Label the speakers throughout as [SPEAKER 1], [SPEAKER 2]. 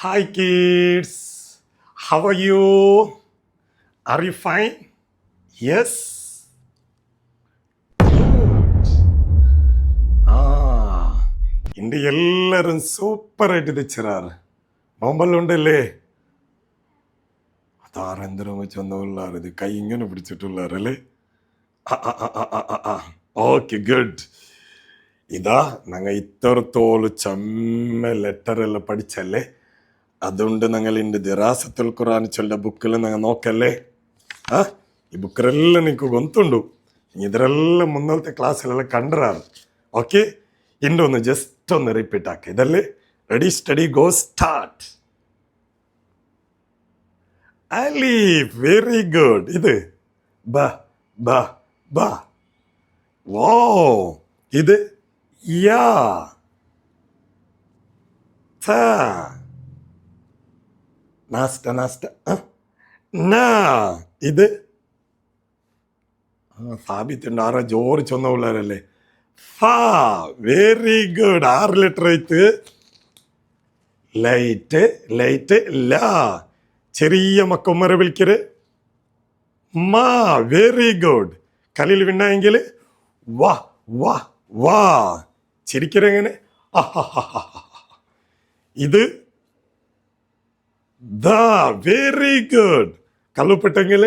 [SPEAKER 1] Hi kids, how are you? Are you fine? Yes? Good. ഇണ്ട് എല്ലാരും സൂപ്പറായിട്ട് തെച്ചറാറ് നോമ്പല്ലുണ്ടല്ലേ? അതാരെന്തരം വെച്ചൊന്നുള്ളാറ് ഇത് കൈ ഇങ്ങനെ പിടിച്ചിട്ടുള്ളാറല്ലേ? Okay good. ഇതാ ഞങ്ങൾ ഇത്രത്തോളം ചെമ്മ ലെറ്റർ എല്ലാം പഠിച്ചല്ലേ, അതുകൊണ്ട് ഞങ്ങൾ ഇന്ന് ദിറാസത്തുൽ ഖുർആൻ ചൊല്ല ബുക്കിൽ ഞങ്ങൾ നോക്കല്ലേ. ഈ ബുക്കിലെല്ലാം നിങ്ങൾക്ക് ഗൊಂತುಂಡು, ಇದರೆಲ್ಲ മുന്നത്തെ ക്ലാസ്സിലെല്ലാം കണ്ടറാറ്. ഓക്കെ, ഇന്ന് ഒന്ന് ജസ്റ്റ് ഒന്ന് റിപ്പീറ്റ് ആക്കി ഇതല്ലേ. Ready steady go start. Aleef, very good. ഇത് ബ ബ ബ. വോ, ഇത് യാ. ത, നാസ്ത നാസ്ത. നാ, ഇത് സാബിത്തുണ്ട്. ആരാ ജോറ് ചൊന്ന പിള്ളേരല്ലേ. ഫാ, വെരി ഗുഡ്. 6 ലെറ്റർ ആയിട്ട് ലൈറ്റ് ലൈറ്റ് ലാ. ചെറിയ മക്കമ്മരെ വിളിക്കര്. മാ, വെരി ഗുഡ്. കലിയിൽ വിണ്ണായെങ്കിൽ വാ വാ വാ. ചിരിക്കരെങ്ങനെ? ഇത് ദ, വെരി ഗുഡ്. കല്ലുപ്പെട്ടെങ്കിൽ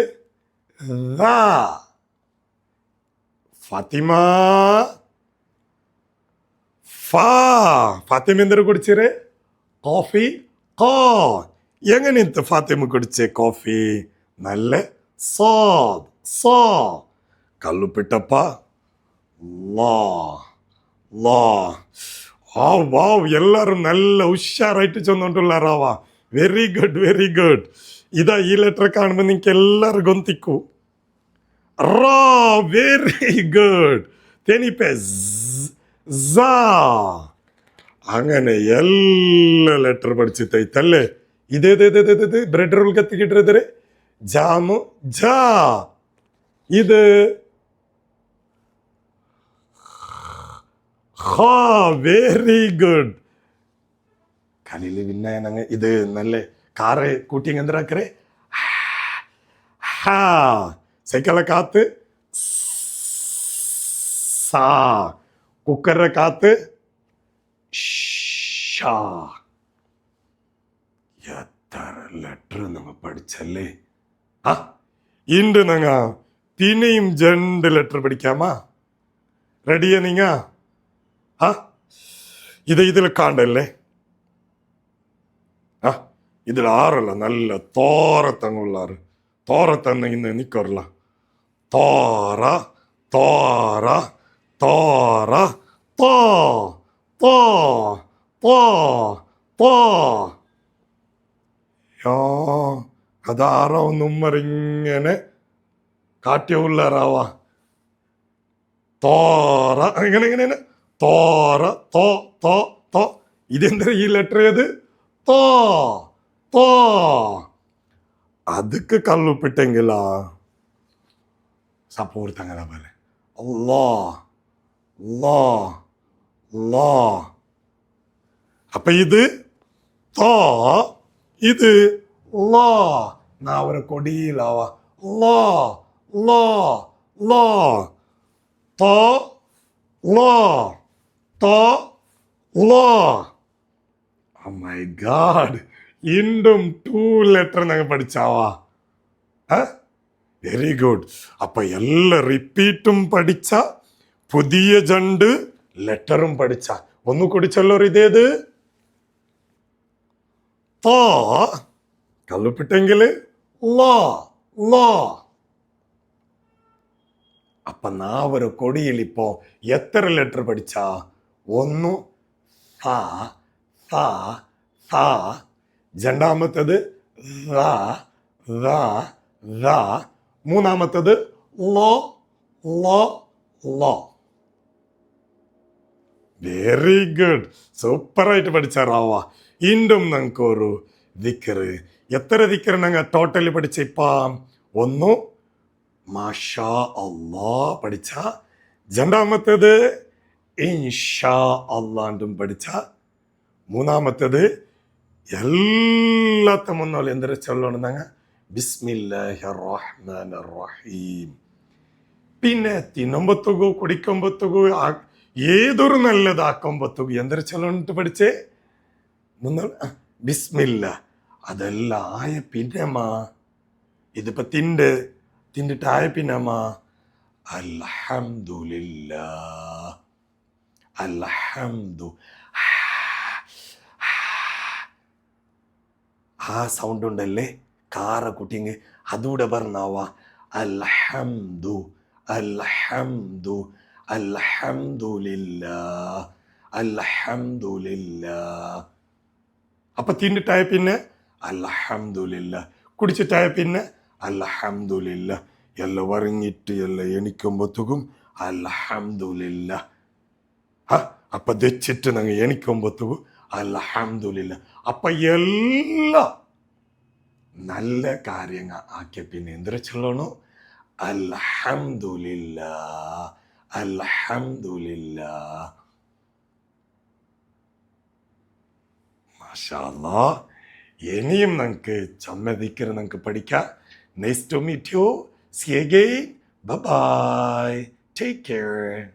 [SPEAKER 1] ഫാത്തിമ. ഫാ, ഫാത്തിമ എന്തൊരു കുടിച്ചേ? കോഫി. കോ, എങ്ങനെയുണ്ട് ഫാത്തിമ കുടിച്ചേ കോഫി? നല്ല സ്വാദ്. സോ, കല്ലുപ്പിട്ടപ്പ ലോ ലോ. ആ വാവ്, എല്ലാരും നല്ല ഉഷാറായിട്ട് ചെന്നോണ്ടുള്ളാറാവാ. Very good very good. ഇതാ ഈ ലെറ്റർ കാണുമ്പോ നിങ്ങൾക്ക് എല്ലാരും ഗൊന്തിക്കൂ. റാ, വെരി ഗുഡ്. തെനിപ്പെ സാ. അങ്ങനെ എല്ലാ ലെറ്റർ പഠിച്ചിട്ടല്ലേ. ഇതേത് ബ്രെഡ് റോൾ കത്തിക്കിട്ടത് ജാമു ജാ. ഇത് ഹാ, വെരി ഗുഡ്. കലില് പിന്നെ ഇത് നല്ല കാറ് കൂട്ടി എന്തരാക്കറേ. ഹാ, സൈക്കിളെ കാത്ത് സാ. കുക്കറെ കാത്ത് ഷാ. എത്ര ലെറ്റർ നമ്മ പഠിച്ചല്ലേ. ഇണ്ട് നങ്ങ പിന്നെയും 2 ലെറ്റർ പഠിക്കാമാ. റെഡിയാ നിങ്ങ? ഇതിൽ കാണ്ടല്ലേ. ഇതിൽ 6 നല്ല തോറത്തങ്ങുള്ളാറ്. തോറത്തന്നെ ഇന്ന് നിക്കറില്ല. തോറ തോറ തോറ തോ തോ തോ തോ. അതാറോ നമ്മറിങ്ങനെ കാട്ടിയ ഉള്ളാറാവാ. തോറ ഇങ്ങനെ ഇങ്ങനെ തോറ തോ തോ തോ. ഇതെന്താ ഈ ലെറ്റർ ഏത്? തോ തോ. ಅದಕ್ಕೆ ಕಲ್ಲುಪಿಟ್ಟಂಗಿಲ್ಲ. സപ്പോർത്തങ്ങനെ പോലെ ലോ ലോ ലോ. അപ്പൊ ഇത് തോ, ഇത് ലോ. നാ ഒരു കൊടിയിലാവാ. ലോ ലോ ലോ. തോ ലോ തോ ലോ. Oh my God, ഇണ്ടും 2 ലെറ്റർ ഞങ്ങൾ പഠിച്ചാവാ. Very good. അപ്പൊ എല്ലാ റിപ്പീറ്റും പഠിച്ച, പുതിയ 2 ലെറ്ററും പഠിച്ച. ഒന്ന് കുടിച്ചല്ലോ. ഇതേത്? തോ. കല്ലുപ്പിട്ടെങ്കില് ലോ ലോ. അപ്പൊ നാ ഒരു കൊടിയിൽ ഇപ്പോ എത്ര ലെറ്റർ പഠിച്ച? 1 ഫാ ഫാ ഫാ. രണ്ടാമത്തത് റാ റാ റാ. മൂന്നാമത്തത് ലോ ലോ ലോ. വെരി ഗുഡ്, സൂപ്പറായിട്ട് പഠിച്ചാറാവാ. ഇണ്ടും ഞങ്ങൾക്ക് ഒരു ദിക്കറ്. എത്ര ദിക്കറ് ഞങ്ങൾ ടോട്ടലി പഠിച്ച? ഇപ്പം 1 മാഷാ അല്ലാ പഠിച്ച. രണ്ടാമത്തേത് ഇൻഷാ അല്ലാണ്ടും പഠിച്ച. മൂന്നാമത്തേത് എല്ലാത്ത മുന്നോളം എന്തൊരു ചൊല്ലണമെന്നാങ്ങ ബിസ്മില്ലാഹി റഹ്മാൻ റഹീം. പിന്നെ തിന്നുമ്പത്തുകു കുടിക്കുമ്പത്തുകു ഏതൊരു നല്ലതാക്കുമ്പത്തുകു എന്തൊരു ചൊല്ലിട്ട് പഠിച്ചേ ബിസ്മില്ല. അതെല്ലാം ആയ പിന്നമാ ഇതിപ്പോ തിണ്ടിട്ടായ പിന്നമാ അൽഹംദുലില്ലാ. അൽഹംദു ആ സൗണ്ട് ഉണ്ടല്ലേ കാറ കുട്ടിങ് അതൂടെ പറഞ്ഞാവാ അൽഹംദു അൽഹംദു അൽഹംദുലില്ലാ അൽഹംദുലില്ലാ. അപ്പൊ തിന്നിട്ടായ പിന്നെ അൽഹംദുലില്ലാ, കുടിച്ചിട്ടായ പിന്നെ അൽഹംദുലില്ലാ, എല്ലാം പറഞ്ഞിട്ട് എല്ലാം എണിക്കുമ്പോഴത്തേക്കും അൽഹംദുലില്ലാ. അപ്പൊ ദച്ചിട്ട് ഞങ്ങൾ എണിക്കുമ്പോഴത്തേക്കും അൽഹംദുലില്ലാ. അപ്പൊ എല്ലാ നല്ല കാര്യങ്ങൾ ആക്കിയ പിന്നെ എന്തൊരു ചൊല്ലണോ അൽഹംദുലില്ലാ അൽഹംദുലില്ലാ. മാഷാ അല്ലാഹ്. ഇനിയും നമുക്ക് ചമ്മതിക്കറ് നമുക്ക് പഠിക്കാം. Nice to meet you. See you again. Bye bye. Take care.